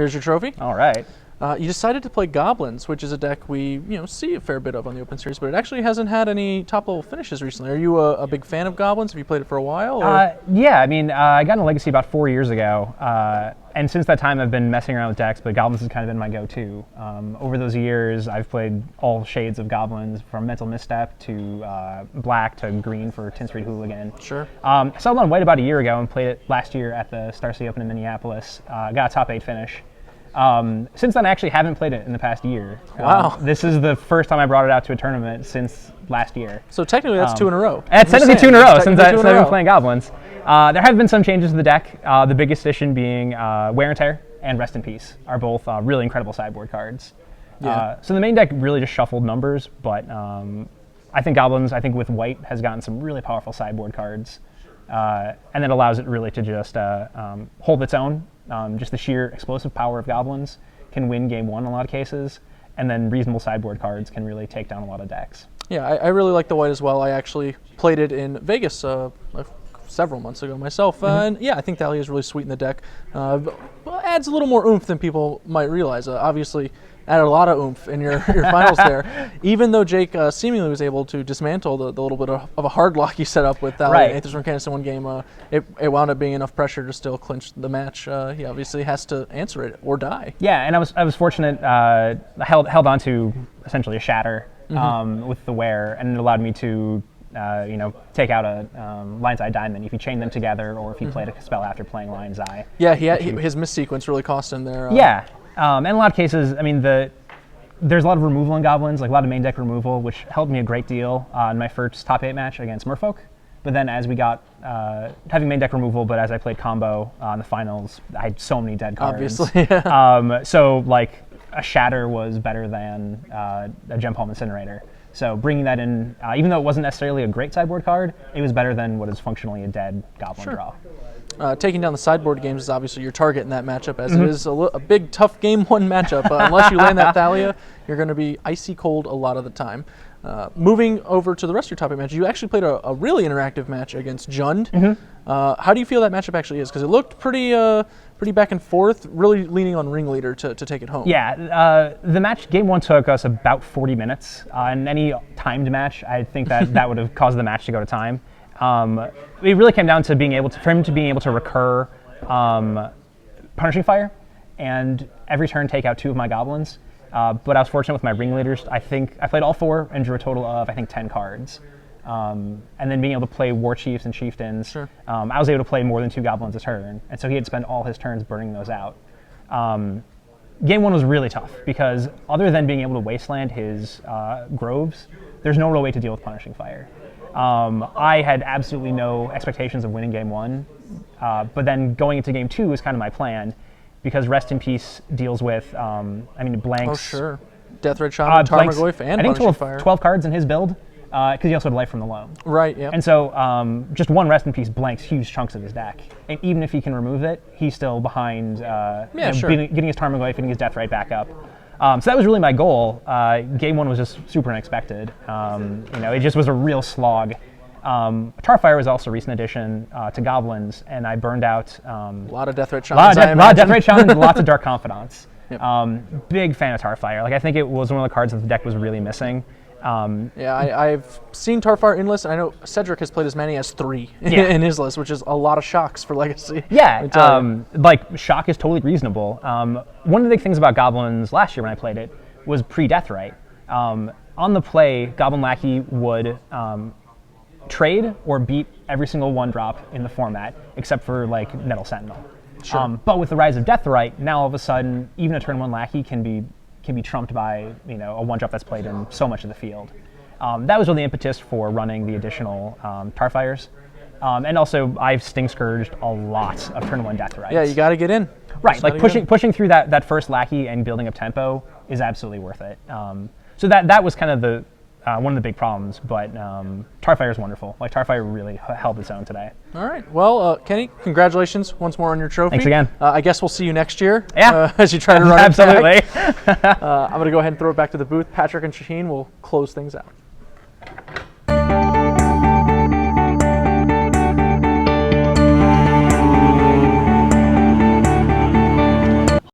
Here's your trophy. All right. You decided to play Goblins, which is a deck we see a fair bit of on the Open Series, but it actually hasn't had any top-level finishes recently. Are you a big fan of Goblins? Have you played it for a while? Yeah, I mean, I got into Legacy about 4 years ago, and since that time I've been messing around with decks, but Goblins has kind of been my go-to. Over those years, I've played all shades of Goblins, from Mental Misstep to black to green for Tin Street Hooligan. Sure. I saw it on white about a year ago and played it last year at the Star City Open in Minneapolis. Got a top 8 finish. Since then, I actually haven't played it in the past year. Wow. This is the first time I brought it out to a tournament since last year. So technically that's 2 in a row. It's technically 2 in a row since I've been playing Goblins. There have been some changes to the deck, the biggest addition being Wear and Tear and Rest in Peace are both really incredible sideboard cards. Yeah. So the main deck really just shuffled numbers, but I think Goblins, with white, has gotten some really powerful sideboard cards. And that allows it really to just hold its own. Just the sheer explosive power of Goblins can win game 1 in a lot of cases, and then reasonable sideboard cards can really take down a lot of decks. Yeah, I really like the white as well. I actually played it in Vegas several months ago myself, and yeah, I think Thalia is really sweet in the deck. Adds a little more oomph than people might realize. Obviously, added a lot of oomph in your finals there. Even though Jake seemingly was able to dismantle the little bit of a hard lock he set up with Thalia and Aethers from Canis in one game, it wound up being enough pressure to still clinch the match. He obviously has to answer it or die. Yeah, and I was fortunate. I held on to essentially a shatter with the wear, and it allowed me to take out a Lion's Eye Diamond if you chain them together, or if you played a spell after playing Lion's Eye. Yeah, his missequence really cost him there. Yeah. In a lot of cases, there's a lot of removal in Goblins, like a lot of main deck removal, which helped me a great deal in my first top 8 match against Merfolk. But then as we got having main deck removal, but as I played combo in the finals, I had so many dead cards. Obviously. So a Shatter was better than a Gem Palm Incinerator. So bringing that in, even though it wasn't necessarily a great sideboard card, it was better than what is functionally a dead Goblin draw. Taking down the sideboard games is obviously your target in that matchup, as it is a big, tough game 1 matchup. Unless you land that Thalia, you're going to be icy cold a lot of the time. Moving over to the rest of your top 8 match, you actually played a really interactive match against Jund. How do you feel that matchup actually is? Because it looked pretty back and forth, really leaning on Ringleader to take it home. Yeah, the match, game 1 took us about 40 minutes. In any timed match, I think that would have caused the match to go to time. It really came down to for him to being able to recur Punishing Fire, and every turn take out 2 of my Goblins. But I was fortunate with my Ringleaders. I think I played all 4 and drew a total of 10 cards. And then being able to play War Chiefs and Chieftains, I was able to play more than 2 Goblins a turn, and so he had to spend all his turns burning those out. Game 1 was really tough because other than being able to wasteland his Groves, there's no real way to deal with Punishing Fire. I had absolutely no expectations of winning game 1, but then going into game 2 was kind of my plan, because Rest in Peace deals with, blanks. Oh, sure. Deathred Shaman, Tarmogoyf, and Punishing Fire. 12 cards in his build, because he also had Life from the Loam. Right, yeah. And so just one Rest in Peace blanks huge chunks of his deck. And even if he can remove it, he's still behind getting his Tarmogoyf, getting his Deathrite back up. So that was really my goal. Game 1 was just super unexpected. It just was a real slog. Tarfire was also a recent addition to Goblins, and I burned out a lot of Deathrite Shamans. A lot of Deathrite Shamans, lots of Dark Confidants. Yep. Big fan of Tarfire. I think it was one of the cards that the deck was really missing. I've seen Tarfire in list, and I know Cedric has played as many as 3 in his list, which is a lot of shocks for Legacy. Yeah, shock is totally reasonable. One of the big things about Goblins last year when I played it was pre-Deathrite. On the play, Goblin Lackey would trade or beat every single 1-drop in the format, except for Metal Sentinel. Sure. But with the rise of Deathrite, now all of a sudden, even a turn 1 Lackey can be trumped by a 1-drop that's played in so much of the field. That was really the impetus for running the additional Tarfires. And also, I've Sting Scourged a lot of turn 1 Deathrites. Yeah, you got to get in. Right, pushing through that first Lackey and building up tempo is absolutely worth it. So that was kind of one of the big problems, but Tarfire is wonderful. Tarfire really held its own today. All right. Well, Kenny, congratulations once more on your trophy. Thanks again. I guess we'll see you next year. Yeah. As you try to run Absolutely. it back. I'm going to go ahead and throw it back to the booth. Patrick and Shaheen will close things out.